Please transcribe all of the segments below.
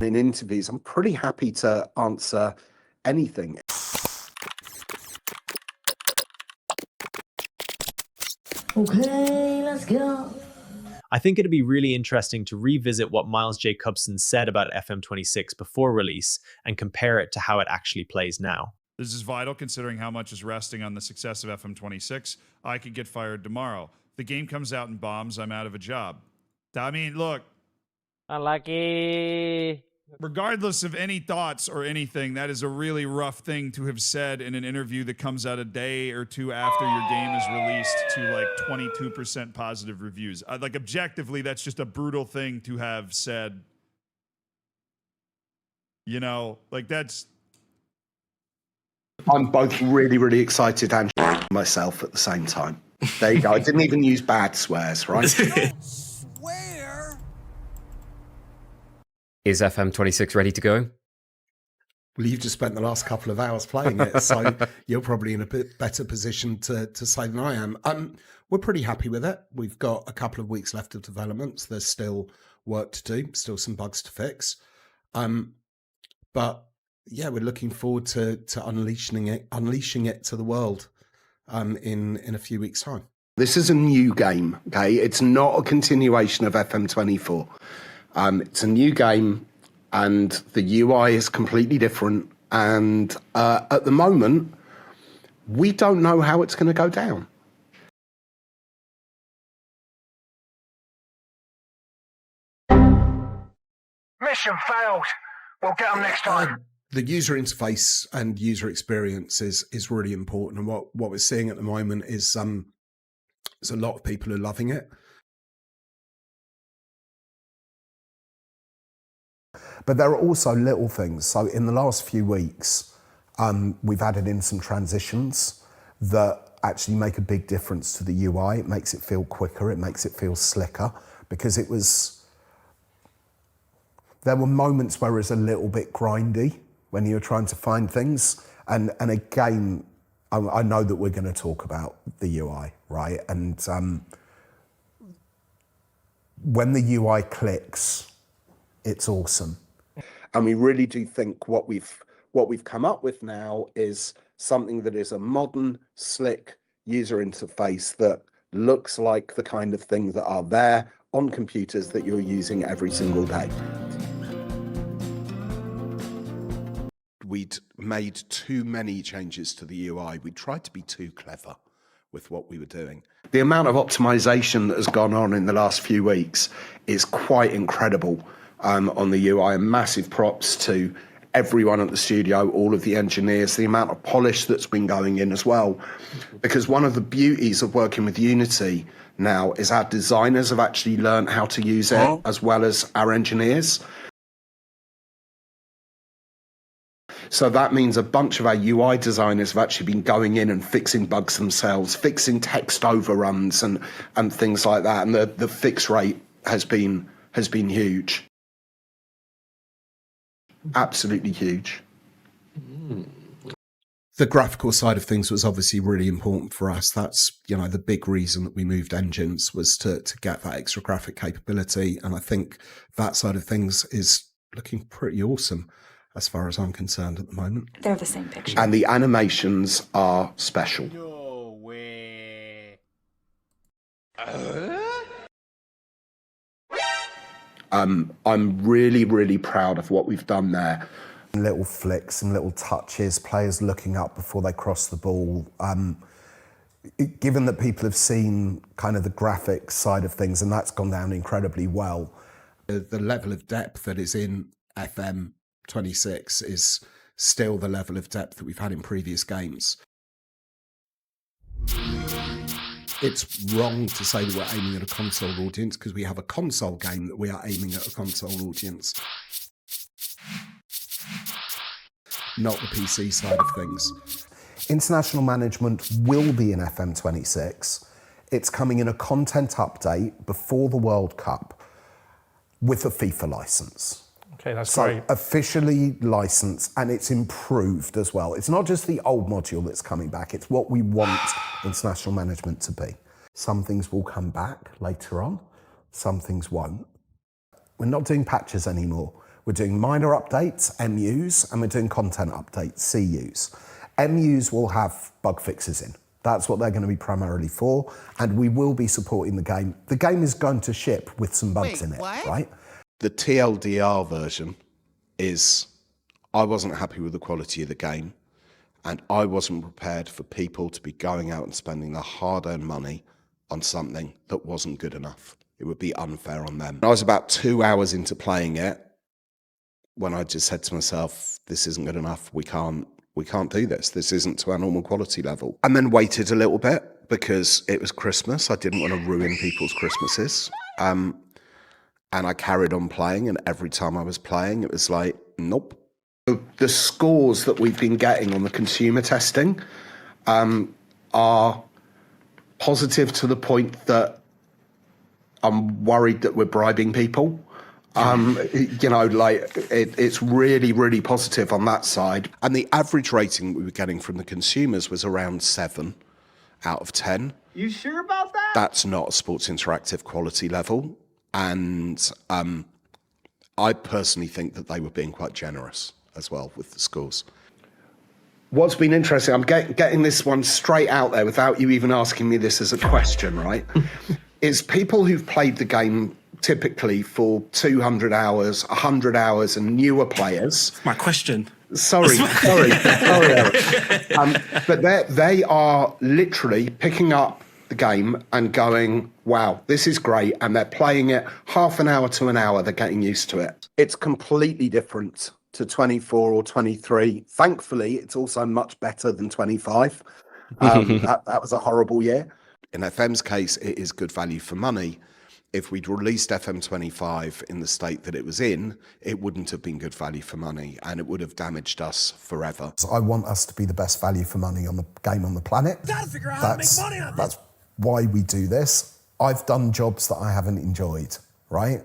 In interviews, I'm pretty happy to answer anything. Okay, let's go. I think it'd be really interesting to revisit what Miles Jacobson said about FM26 before release and compare it to how it actually plays now. This is vital considering how much is resting on the success of FM26. I could get fired tomorrow. If the game comes out and bombs, I'm out of a job. I mean, look. Unlucky. Regardless of any thoughts or anything, that is a really rough thing to have said in an interview that comes out a day or two after your game is released to like 22% positive reviews. Like objectively, that's just a brutal thing to have said. You know, like that's... I'm both really, really excited and myself at the same time. There you go. I didn't even use bad swears, right? Swear. Is FM26 ready to go? Well, you've just spent the last couple of hours playing it, so you're probably in a bit better position to say than I am. We're pretty happy with it. We've got a couple of weeks left of development. There's still work to do, still some bugs to fix. But yeah, we're looking forward to unleashing it to the world in a few weeks' time. This is a new game, okay? It's not a continuation of FM24. It's a new game, and the UI is completely different. And at the moment, we don't know how it's going to go down. Mission failed. We'll get them next time. The user interface and user experience is really important. And what we're seeing at the moment is there's a lot of people who are loving it. But there are also little things. So in the last few weeks, we've added in some transitions that actually make a big difference to the UI. It makes it feel quicker. It makes it feel slicker, because there were moments where it was a little bit grindy when you were trying to find things. And again, I know that we're going to talk about the UI, right? And when the UI clicks, it's awesome. And we really do think what we've come up with now is something that is a modern, slick user interface that looks like the kind of thing that are there on computers that you're using every single day. We'd made too many changes to the UI. We tried to be too clever with what we were doing. The amount of optimization that has gone on in the last few weeks is quite incredible on the UI, and massive props to everyone at the studio, all of the engineers, the amount of polish that's been going in as well. Because one of the beauties of working with Unity now is our designers have actually learned how to use it as well as our engineers. So that means a bunch of our UI designers have actually been going in and fixing bugs themselves, fixing text overruns and things like that. And the fix rate has been huge. Absolutely huge. The graphical side of things was obviously really important for us. That's, the big reason that we moved engines was to get that extra graphic capability. And I think that side of things is looking pretty awesome as far as I'm concerned at the moment. They're the same picture. And the animations are special. No way. I'm really, really proud of what we've done there. Little flicks and little touches, players looking up before they cross the ball. Given that people have seen kind of the graphics side of things, and that's gone down incredibly well. The level of depth that is in FM26 is still the level of depth that we've had in previous games. It's wrong to say that we're aiming at a console audience, because we have a console game that we are aiming at a console audience. Not the PC side of things. International management will be in FM26. It's coming in a content update before the World Cup with a FIFA license. Okay, that's so great. Officially licensed, and it's improved as well. It's not just the old module that's coming back, it's what we want international management to be. Some things will come back later on, some things won't. We're not doing patches anymore. We're doing minor updates, MUs, and we're doing content updates, CUs. MUs will have bug fixes in. That's what they're going to be primarily for, and we will be supporting the game. The game is going to ship with some bugs in it, right? The TLDR version is, I wasn't happy with the quality of the game, and I wasn't prepared for people to be going out and spending their hard-earned money on something that wasn't good enough. It would be unfair on them. I was about 2 hours into playing it when I just said to myself, this isn't good enough. We can't do this. This isn't to our normal quality level. And then waited a little bit because it was Christmas. I didn't want to ruin people's Christmases. And I carried on playing, and every time I was playing, it was like, nope. The scores that we've been getting on the consumer testing are positive to the point that I'm worried that we're bribing people. It's really, really positive on that side. And the average rating we were getting from the consumers was around 7 out of 10. You sure about that? That's not a Sports Interactive quality level. And I personally think that they were being quite generous as well with the scores. What's been interesting, I'm getting this one straight out there without you even asking me this as a question, right? Is people who've played the game typically for 200 hours, 100 hours, and newer players. My question. Sorry, Eric. But they are literally picking up the game and going, wow, this is great. And they're playing it half an hour to an hour. They're getting used to it. It's completely different to 24 or 23. Thankfully, it's also much better than 25. That was a horrible year. In FM's case, it is good value for money. If we'd released FM25 in the state that it was in, it wouldn't have been good value for money, and it would have damaged us forever. So I want us to be the best value for money on the game on the planet. Gotta figure out how to make money on it. That's why we do this. I've done jobs that I haven't enjoyed, right?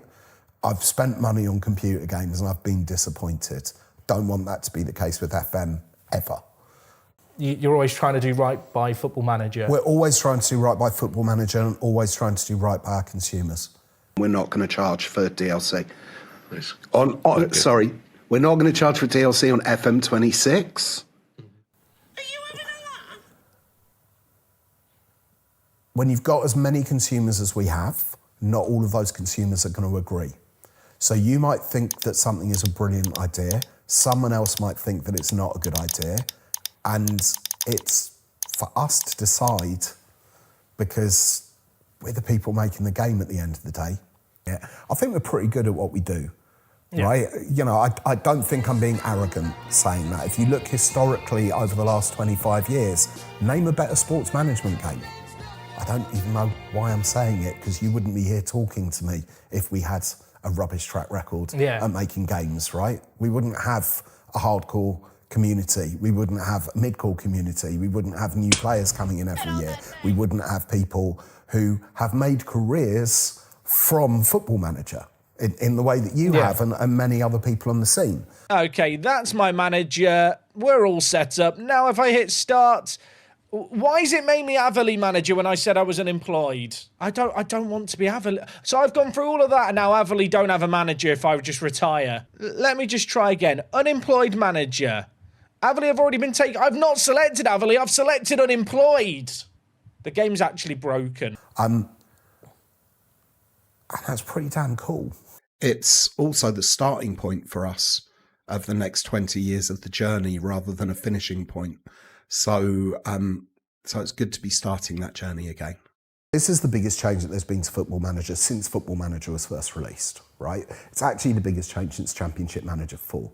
I've spent money on computer games and I've been disappointed. Don't want that to be the case with FM ever. You're always trying to do right by Football Manager. We're always trying to do right by Football Manager and always trying to do right by our consumers. We're not going to charge for DLC. Sorry, we're not going to charge for DLC on FM26. When you've got as many consumers as we have, not all of those consumers are going to agree. So you might think that something is a brilliant idea. Someone else might think that it's not a good idea. And it's for us to decide because we're the people making the game at the end of the day. Yeah, I think we're pretty good at what we do, right? You know, I don't think I'm being arrogant saying that. If you look historically over the last 25 years, name a better sports management game. I don't even know why I'm saying it because you wouldn't be here talking to me if we had a rubbish track record at making games, right? We wouldn't have a hardcore community. We wouldn't have a mid-core community. We wouldn't have new players coming in every year. We wouldn't have people who have made careers from Football Manager in the way that you have and many other people on the scene. Okay, that's my manager. We're all set up. Now if I hit start, why is it made me Averley manager when I said I was unemployed? I don't want to be Averley. So I've gone through all of that and now Averley don't have a manager if I would just retire. Let me just try again. Unemployed manager. Averley, I've already been taken. I've not selected Averley. I've selected unemployed. The game's actually broken. And that's pretty damn cool. It's also the starting point for us of the next 20 years of the journey rather than a finishing point. So it's good to be starting that journey again. This is the biggest change that there's been to Football Manager since Football Manager was first released, right? It's actually the biggest change since Championship Manager 4.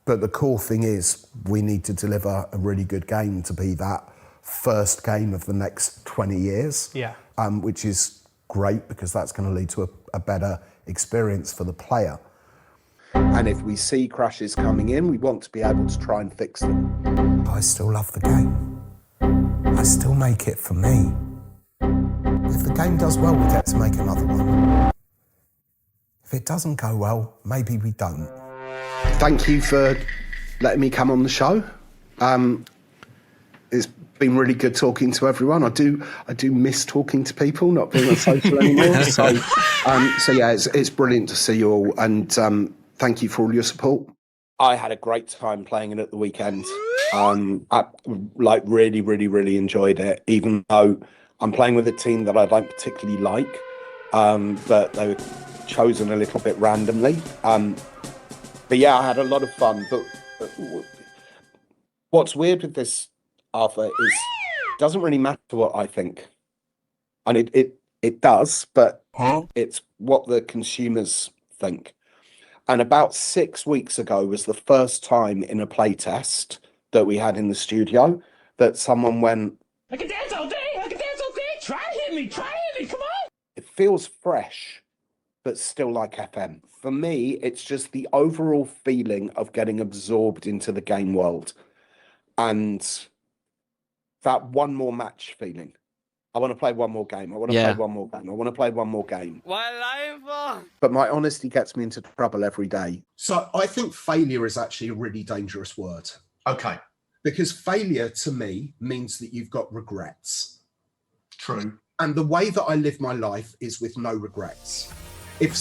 But the core thing is we need to deliver a really good game to be that first game of the next 20 years, which is great because that's going to lead to a better experience for the player. And if we see crashes coming in, we want to be able to try and fix them. I still love the game. I still make it for me. If the game does well, we get to make another one. If it doesn't go well, maybe we don't. Thank you for letting me come on the show. It's been really good talking to everyone. I do miss talking to people, not being on social anymore. So yeah, it's brilliant to see you all. And thank you for all your support. I had a great time playing it at the weekend. I really enjoyed it, even though I'm playing with a team that I don't particularly like, but they were chosen a little bit randomly. But yeah, I had a lot of fun. But what's weird with this, Arthur, is it doesn't really matter what I think. And it does, but it's what the consumers think. And about 6 weeks ago was the first time in a playtest that we had in the studio that someone went, I can dance all day. I can dance all day. Try to hit me. Come on. it feels fresh, but still like FM. For me, it's just the overall feeling of getting absorbed into the game world. And that one more match feeling. I want to play one more game. I want to play one more game. I want to play one more game. But my honesty gets me into trouble every day. So I think failure is actually a really dangerous word. Okay. Because failure to me means that you've got regrets. True. And the way that I live my life is with no regrets. If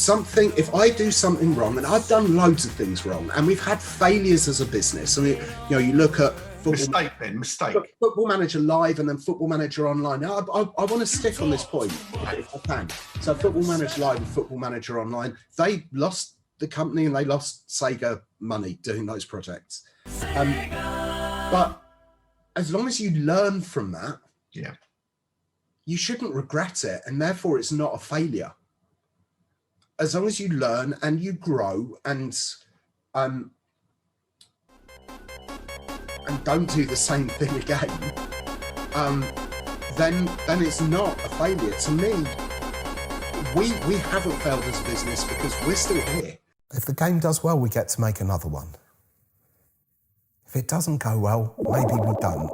I do something wrong, and I've done loads of things wrong, and we've had failures as a business. I mean, you look at Football Manager Live and then Football Manager Online. Now, I want to stick on this point if I can. So Football Manager Live and Football Manager Online, they lost the company and they lost Sega money doing those projects. But as long as you learn from that, you shouldn't regret it, and therefore it's not a failure. As long as you learn and you grow and don't do the same thing again, then it's not a failure. To me, we haven't failed as a business because we're still here. If the game does well, we get to make another one. If it doesn't go well, maybe we don't.